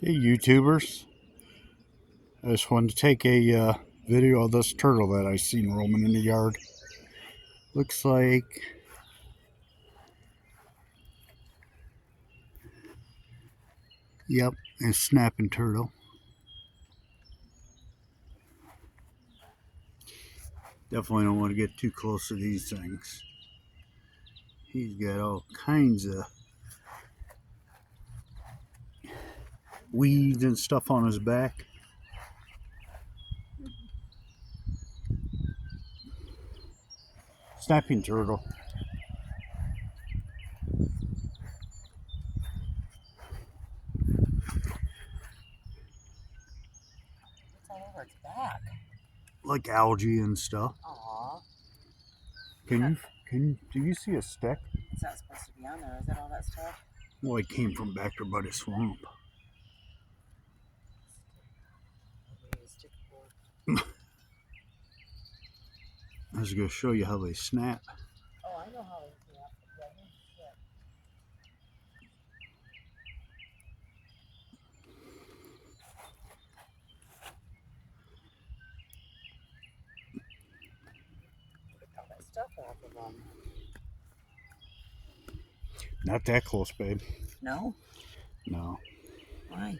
Hey YouTubers, I just wanted to take a video of this turtle that I seen roaming in the yard. Looks like yep, a snapping turtle. Definitely don't want to get too close to these things. He's got all kinds of weeds and stuff on his back. Snapping turtle. It's all over its back. Like algae and stuff. Aww. Do you see a stick? It's not supposed to be on there. Is that all that stuff? Well, it came from back there by the swamp. I was going to show you how they snap. Oh, I know how they snap. Yeah, here's the stick. Look all that stuff off of them. Not that close, babe. No? No. Why?